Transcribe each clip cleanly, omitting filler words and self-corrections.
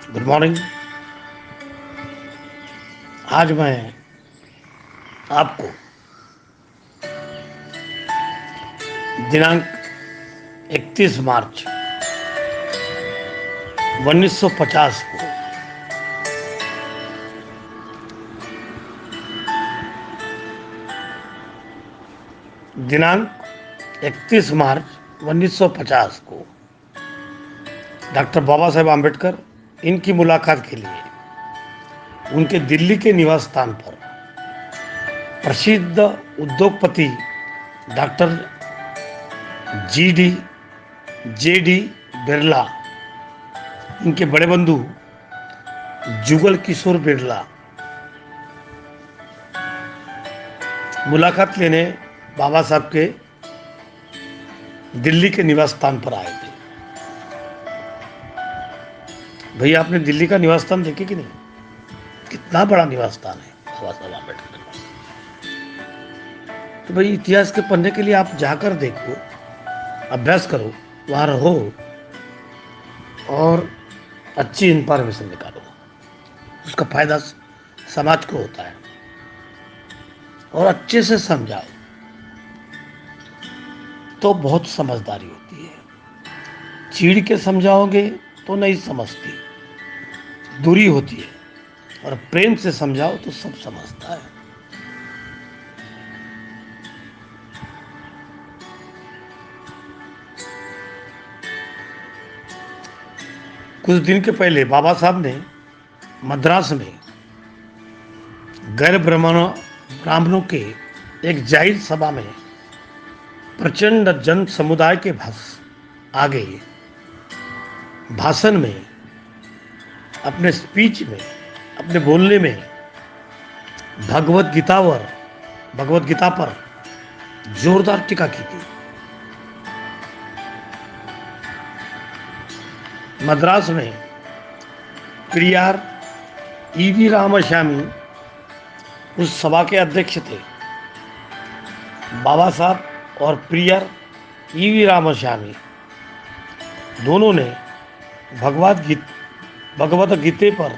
Good morning. आज मैं आपको दिनांक 31 मार्च 1950 को दिनांक 31 मार्च 1950 को डॉक्टर बाबा साहेब आम्बेडकर इनकी मुलाकात के लिए उनके दिल्ली के निवास स्थान पर प्रसिद्ध उद्योगपति डॉक्टर जे डी बिरला, इनके बड़े बंधु जुगल किशोर बिरला मुलाकात लेने बाबा साहब के दिल्ली के निवास स्थान पर आए थे। भैया, आपने दिल्ली का निवास स्थान देखे कि नहीं? कितना बड़ा निवास स्थान है बाबा साहब आम्बेडकर का। तो भाई, इतिहास के पन्ने के लिए आप जाकर देखो, अभ्यास करो, वहां रहो और अच्छी इंफॉर्मेशन निकालो। उसका फायदा समाज को होता है और अच्छे से समझाओ तो बहुत समझदारी होती है। चीड़ के समझाओगे तो नहीं समझती, दूरी होती है, और प्रेम से समझाओ तो सब समझता है। कुछ दिन के पहले बाबा साहब ने मद्रास में गैर ब्राह्मणों के एक जाहिर सभा में प्रचंड जन समुदाय के आगे भाषण में, अपने स्पीच में, अपने बोलने में भगवत गीता पर जोरदार टीका की थी। मद्रास में प्रियार ईवी रामास्वामी उस सभा के अध्यक्ष थे। बाबा साहब और प्रियर ईवी रामास्वामी दोनों ने भगवत गीता पर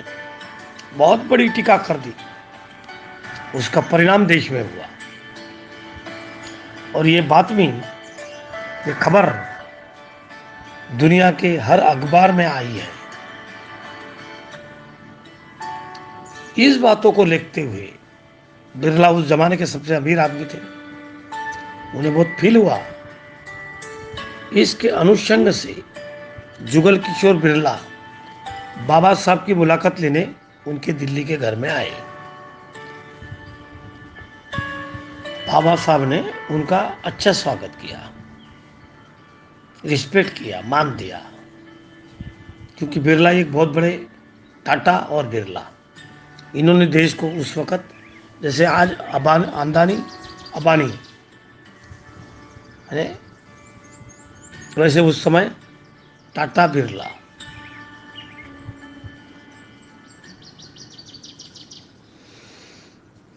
बहुत बड़ी टीका कर दी। उसका परिणाम देश में हुआ और ये खबर दुनिया के हर अखबार में आई है। इस बातों को लिखते हुए बिरला उस जमाने के सबसे अमीर आदमी थे। उन्हें बहुत फील हुआ। इसके अनुषंग से जुगल किशोर बिरला बाबा साहब की मुलाकात लेने उनके दिल्ली के घर में आए। बाबा साहब ने उनका अच्छा स्वागत किया, रिस्पेक्ट किया, मान दिया, क्योंकि बिरला एक बहुत बड़े टाटा और बिरला, इन्होंने देश को उस वक़्त, जैसे आज अबानी है, वैसे उस समय टाटा बिरला।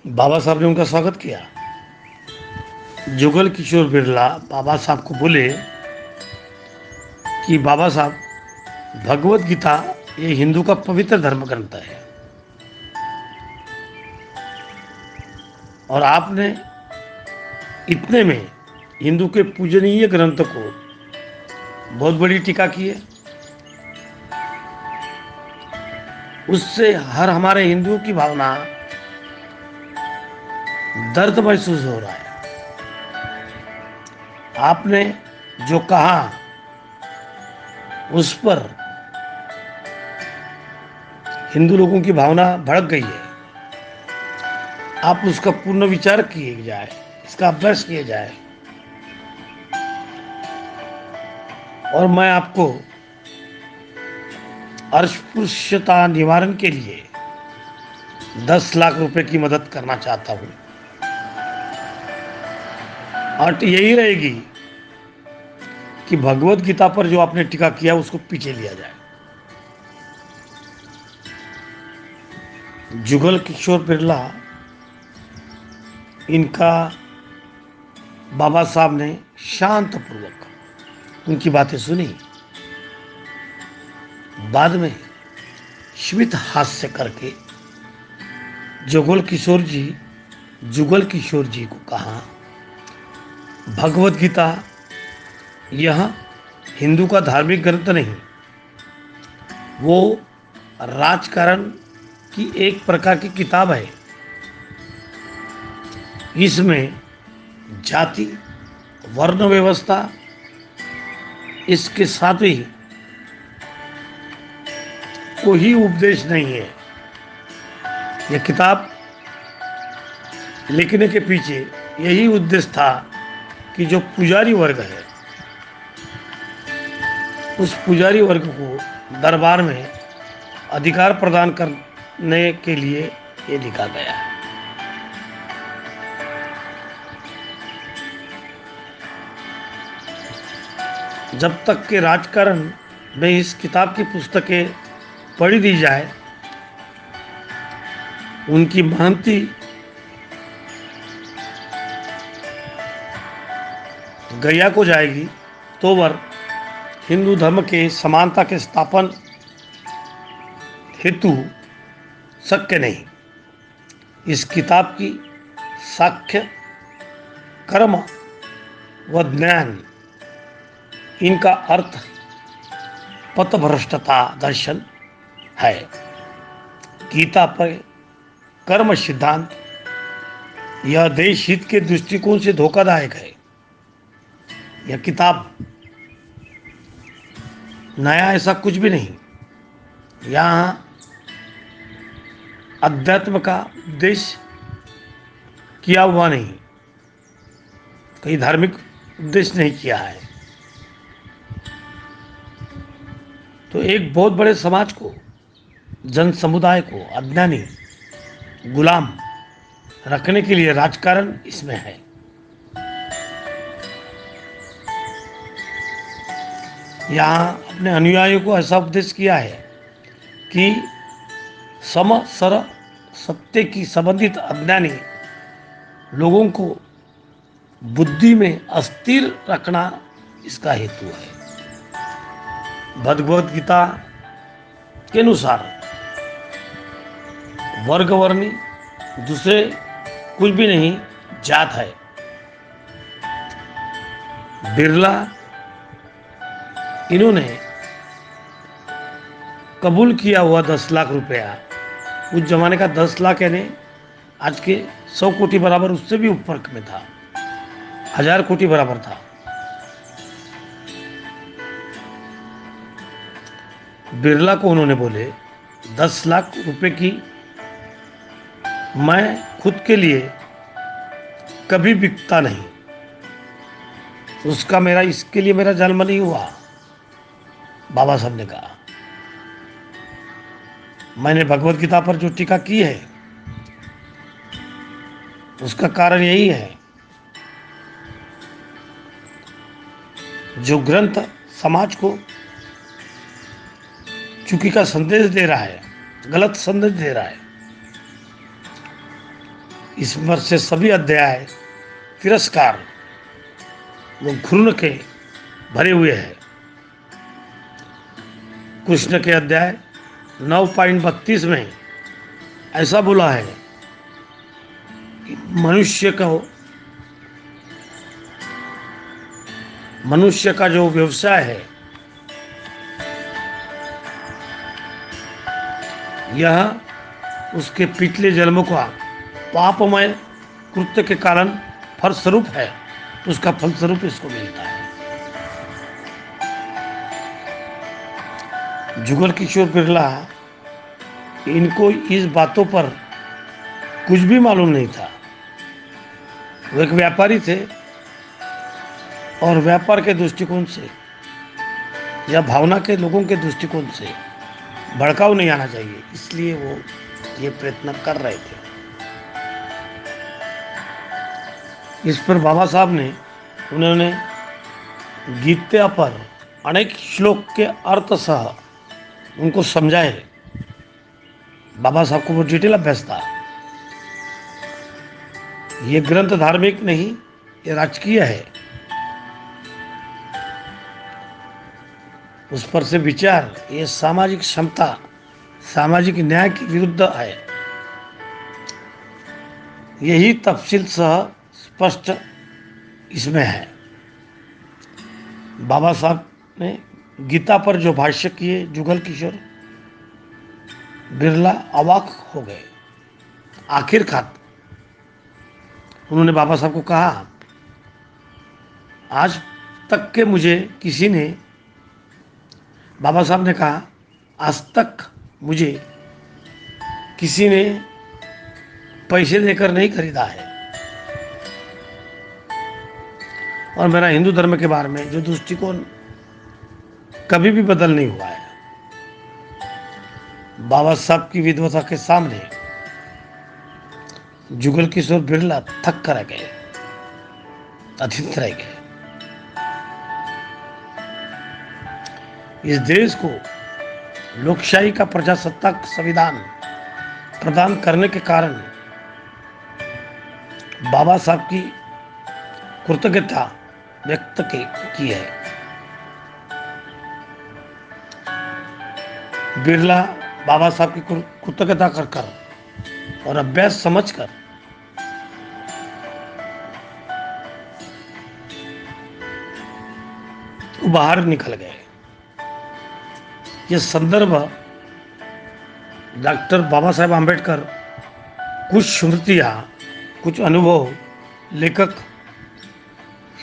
बाबा साहब ने उनका स्वागत किया। जुगल किशोर बिरला बाबा साहब को बोले कि बाबा साहब, भगवत गीता ये हिंदू का पवित्र धर्म ग्रंथ है और आपने इतने में हिंदू के पूजनीय ग्रंथ को बहुत बड़ी टीका की है। उससे हमारे हिंदुओं की भावना दर्द महसूस हो रहा है। आपने जो कहा उस पर हिंदू लोगों की भावना भड़क गई है। आप उसका पूर्ण विचार किए जाए, इसका अभ्यास किया जाए, और मैं आपको अस्पृश्यता निवारण के लिए 10 लाख रुपए की मदद करना चाहता हूं। और यही रहेगी कि भगवत गीता पर जो आपने टीका किया उसको पीछे लिया जाए। जुगल किशोर बिरला, इनका बाबा साहब ने शांतपूर्वक उनकी बातें सुनी। बाद में स्मित हास्य करके जुगल किशोर जी को कहा, भगवत गीता यह हिंदू का धार्मिक ग्रंथ नहीं, वो राजकारण की एक प्रकार की किताब है। इसमें जाति वर्ण व्यवस्था, इसके साथ ही कोई उपदेश नहीं है। यह किताब लिखने के पीछे यही उद्देश्य था कि जो पुजारी वर्ग है, उस पुजारी वर्ग को दरबार में अधिकार प्रदान करने के लिए ये लिखा गया है। जब तक के राजकारण में इस किताब की पुस्तकें पढ़ी दी जाए, उनकी महंती गैया को जाएगी, तो वर हिंदू धर्म के समानता के स्थापन हेतु शक्य नहीं। इस किताब की साक्ष्य कर्म व ज्ञान, इनका अर्थ पथभ्रष्टता दर्शन है। गीता पर कर्म सिद्धांत यह देश हित के दृष्टिकोण से धोखादायक है। यह किताब नया ऐसा कुछ भी नहीं। यहाँ अध्यात्म का उद्देश्य किया हुआ नहीं, कहीं धार्मिक उद्देश्य नहीं किया है। तो एक बहुत बड़े समाज को, जन समुदाय को अज्ञानी गुलाम रखने के लिए राजकारण इसमें है। यहाँ अपने अनुयायियों को ऐसा उपदेश किया है कि सम सर सत्य की संबंधित अज्ञानी लोगों को बुद्धि में अस्थिर रखना इसका हेतु है। भगवत गीता के अनुसार वर्ग वर्णी दूसरे कुछ भी नहीं, जात है। बिरला इन्होंने कबूल किया हुआ 10 लाख रुपया, उस जमाने का 10 लाख यानी आज के 100 कोटी बराबर, उससे भी ऊपर में था, 1000 कोटी बराबर था। बिरला को उन्होंने बोले 10 लाख रुपए की मैं खुद के लिए कभी बिकता नहीं, इसके लिए मेरा जन्म नहीं हुआ। बाबा साहब ने कहा, मैंने भगवत गीता पर जो टीका की है उसका कारण यही है, जो ग्रंथ समाज को चुकी का संदेश दे रहा है, गलत संदेश दे रहा है, इस पर से सभी अध्याय तिरस्कार वो घृण के भरे हुए हैं। कृष्ण के अध्याय 9.32 में ऐसा बोला है कि मनुष्य का जो व्यवसाय है, यह उसके पिछले जन्मों का पापमय कृत्य के कारण फलस्वरूप है, उसका फलस्वरूप इसको मिलता है। जुगल किशोर बिरला, इनको इस बातों पर कुछ भी मालूम नहीं था। वो एक व्यापारी थे और व्यापार के दृष्टिकोण से या भावना के लोगों के दृष्टिकोण से भड़काऊ नहीं आना चाहिए, इसलिए वो ये प्रयत्न कर रहे थे। इस पर बाबा साहब ने उन्होंने गीता पर अनेक श्लोक के अर्थ सह उनको समझाए। बाबा साहब को वो डिटेल अभ्यास था। ये ग्रंथ धार्मिक नहीं, ये राजकीय है। उस पर से विचार, ये सामाजिक क्षमता सामाजिक न्याय के विरुद्ध है। यही तफसील सह स्पष्ट इसमें है। बाबा साहब ने गीता पर जो भाष्य किए, जुगल किशोर बिरला अवाक हो गए। आखिरकार उन्होंने बाबा साहब को कहा, आज तक के मुझे किसी ने, बाबा साहब ने कहा, आज तक मुझे किसी ने पैसे देकर नहीं खरीदा है, और मेरा हिंदू धर्म के बारे में जो दृष्टिकोण कभी भी बदल नहीं हुआ है। बाबा साहब की विद्वता के सामने जुगल किशोर बिरला थक कर रह गए, अतिथ रह गए। इस देश को लोकशाही का प्रजासत्ताक संविधान प्रदान करने के कारण बाबा साहब की कृतज्ञता व्यक्त की है। बिरला बाबा साहब की कृतज्ञता कर और अभ्यास समझकर बाहर निकल गए। यह संदर्भ डॉक्टर बाबा साहेब आम्बेडकर, कुछ स्मृतियां, कुछ अनुभव लेखक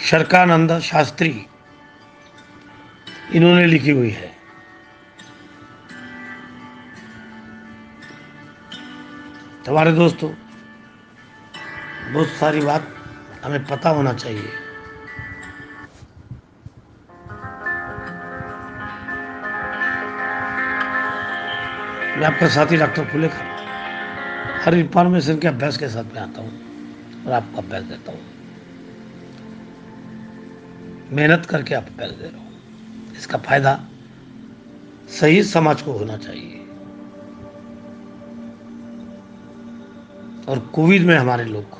शरकानंद शास्त्री, इन्होंने लिखी हुई है। हमारे दोस्तों, बहुत सारी बात हमें पता होना चाहिए। मैं आपका साथी डॉक्टर फुलेकर हर इंफॉर्मेशन के अभ्यास के साथ में आता हूँ और आपको अभ्यास देता हूँ। मेहनत करके आप अभ्यास दे रहा हूँ। इसका फायदा सही समाज को होना चाहिए। और कोविड में हमारे लोग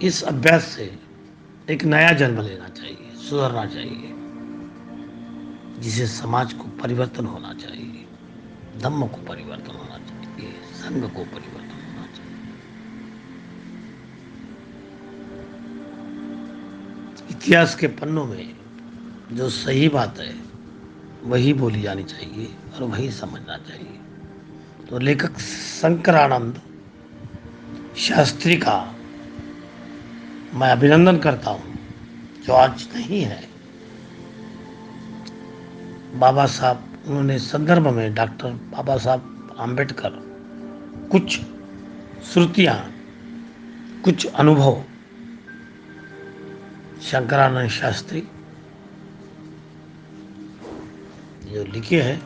इस अभ्यास से एक नया जन्म लेना चाहिए, सुधरना चाहिए, जिसे समाज को परिवर्तन होना चाहिए, धम्म को परिवर्तन होना चाहिए, संघ को परिवर्तन होना चाहिए। इतिहास के पन्नों में जो सही बात है वही बोली जानी चाहिए और वही समझना चाहिए। तो लेखक शंकरानंद शास्त्री का मैं अभिनंदन करता हूँ, जो आज नहीं है। बाबा साहब, उन्होंने संदर्भ में डॉक्टर बाबा साहब आम्बेडकर, कुछ श्रुतियाँ, कुछ अनुभव शंकरानंद शास्त्री जो लिखे हैं,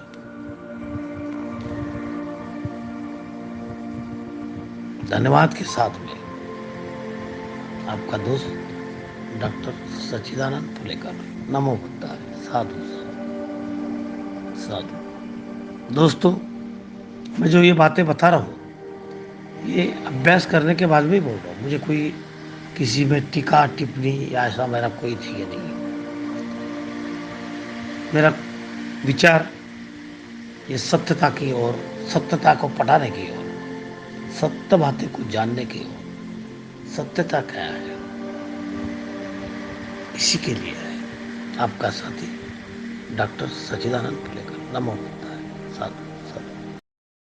धन्यवाद के साथ में आपका दोस्त डॉक्टर सच्चिदानंद फुलेकर। नमो बुद्धाय। साधु साधु। दोस्तों, मैं जो ये बातें बता रहा हूँ, ये अभ्यास करने के बाद भी बोल रहा हूँ। मुझे कोई किसी में टीका टिप्पणी या ऐसा मेरा कोई चाहिए नहीं। मेरा विचार ये सत्यता की ओर, सत्यता को पढ़ाने की ओर, सत्य बातें को जानने की ओर। सत्यता क्या है, इसी के लिए है। आपका साथी डॉक्टर सच्चिदानंद फुलेकर। नमो बुद्धाय। साधु।